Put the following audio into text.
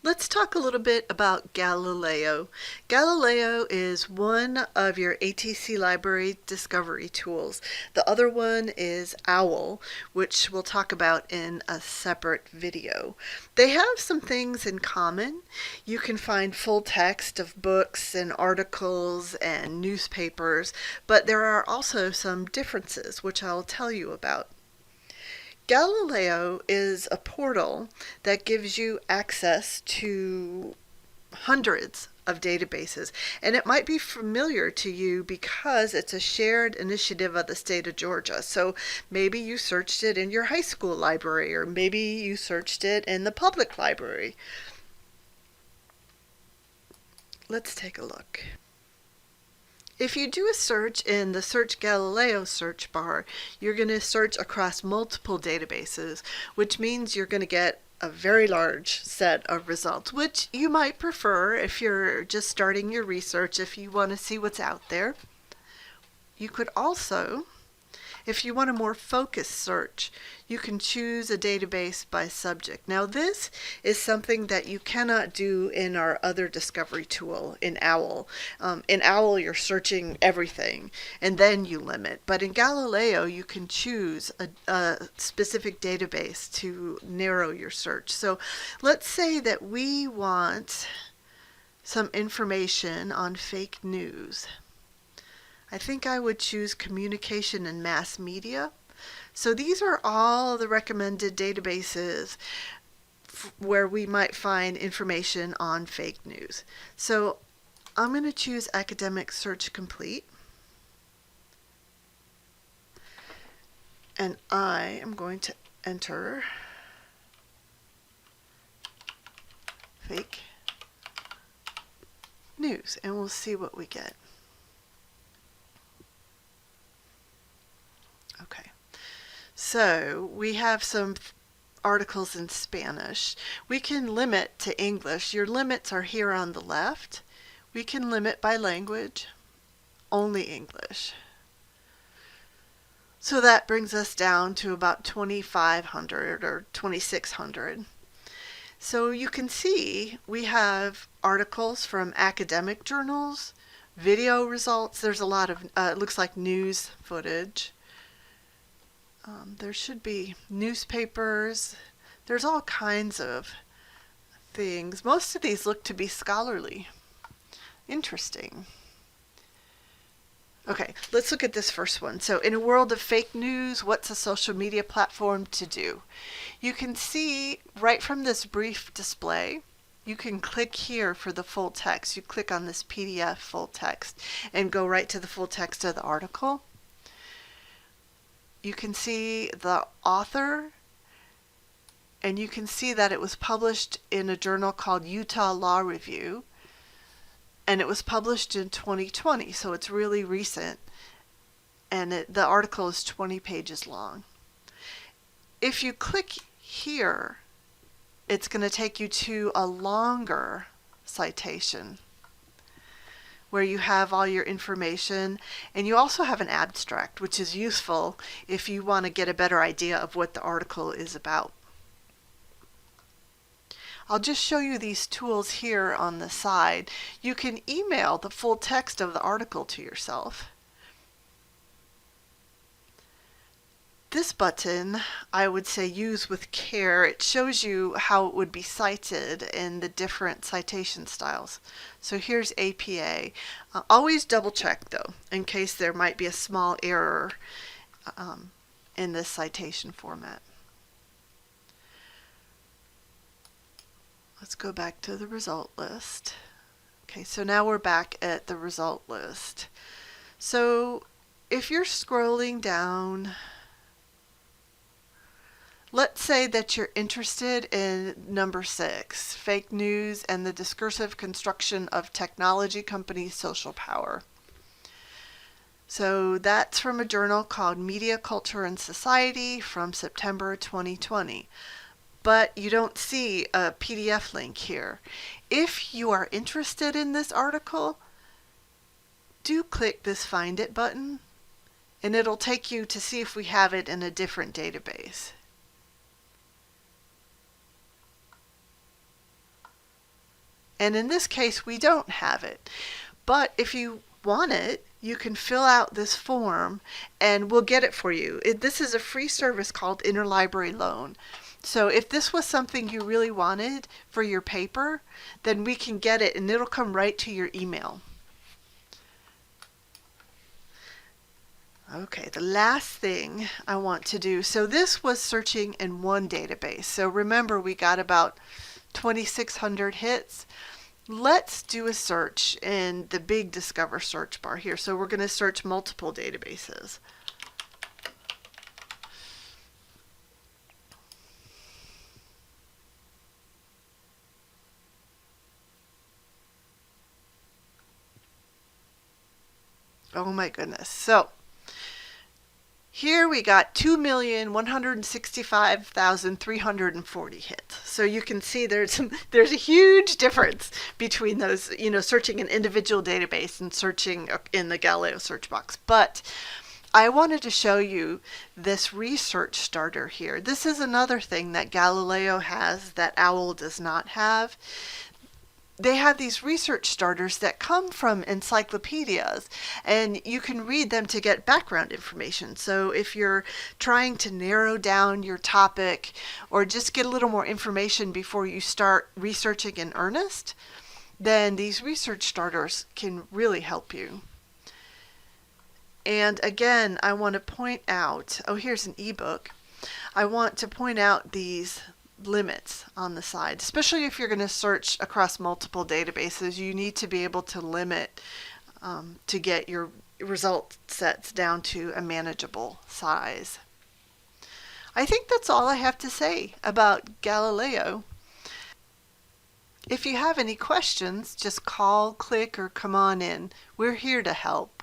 Let's talk a little bit about Galileo. Galileo is one of your ATC library discovery tools. The other one is OWL, which we'll talk about in a separate video. They have some things in common. You can find full text of books and articles and newspapers, but there are also some differences, which I'll tell you about. Galileo is a portal that gives you access to hundreds of databases, and it might be familiar to you because it's a shared initiative of the state of Georgia. So maybe you searched it in your high school library, or maybe you searched it in the public library. Let's take a look. If you do a search in the Search Galileo search bar, you're going to search across multiple databases, which means you're going to get a very large set of results, which you might prefer if you're just starting your research, if you want to see what's out there. You could also, if you want a more focused search, you can choose a database by subject. Now this is something that you cannot do in our other discovery tool in OWL. In OWL you're searching everything and then you limit, but in Galileo you can choose a specific database to narrow your search. So let's say that we want some information on fake news. I think I would choose communication and mass media. So these are all the recommended databases where we might find information on fake news. So I'm going to choose Academic Search Complete. And I am going to enter fake news, and we'll see what we get. Okay, so we have some articles in Spanish. We can limit to English. Your limits are here on the left. We can limit by language, only English. So that brings us down to about 2,500 or 2,600. So you can see we have articles from academic journals, video results. There's a lot of, it looks like news footage. There should be newspapers. There's all kinds of things. Most of these look to be scholarly. Interesting. Okay, let's look at this first one. So in a world of fake news, what's a social media platform to do? You can see right from this brief display, you can click here for the full text. You click on this PDF full text and go right to the full text of the article. You can see the author, and you can see that it was published in a journal called Utah Law Review, and it was published in 2020, so it's really recent, and the article is 20 pages long. If you click here, it's going to take you to a longer citation where you have all your information, and you also have an abstract, which is useful if you want to get a better idea of what the article is about. I'll just show you these tools here on the side. You can email the full text of the article to yourself. This button, I would say use with care. It shows you how it would be cited in the different citation styles. So here's APA. Always double check though, in case there might be a small error in this citation format. Let's go back to the result list. Okay, so now we're back at the result list. So if you're scrolling down, let's say that you're interested in number 6, fake news and the discursive construction of technology companies' social power. So that's from a journal called Media, Culture, and Society from September 2020. But you don't see a PDF link here. If you are interested in this article, do click this Find It button, and it'll take you to see if we have it in a different database. And in this case, we don't have it. But if you want it, you can fill out this form and we'll get it for you. This is a free service called Interlibrary Loan. So if this was something you really wanted for your paper, then we can get it and it'll come right to your email. Okay, the last thing I want to do, so this was searching in one database. So remember, we got about 2,600 hits. Let's do a search in the big Discover search bar here. So we're going to search multiple databases. Oh my goodness. So here we got 2,165,340 hits. So you can see there's a huge difference between those, searching an individual database and searching in the Galileo search box. But I wanted to show you this research starter here. This is another thing that Galileo has that OWL does not have. They have these research starters that come from encyclopedias, and you can read them to get background information. So if you're trying to narrow down your topic or just get a little more information before you start researching in earnest, then these research starters can really help you. And again, I want to point out, here's an ebook. I want to point out these limits on the side, especially if you're going to search across multiple databases. You need to be able to limit to get your result sets down to a manageable size. I think that's all I have to say about Galileo. If you have any questions, just call, click, or come on in. We're here to help.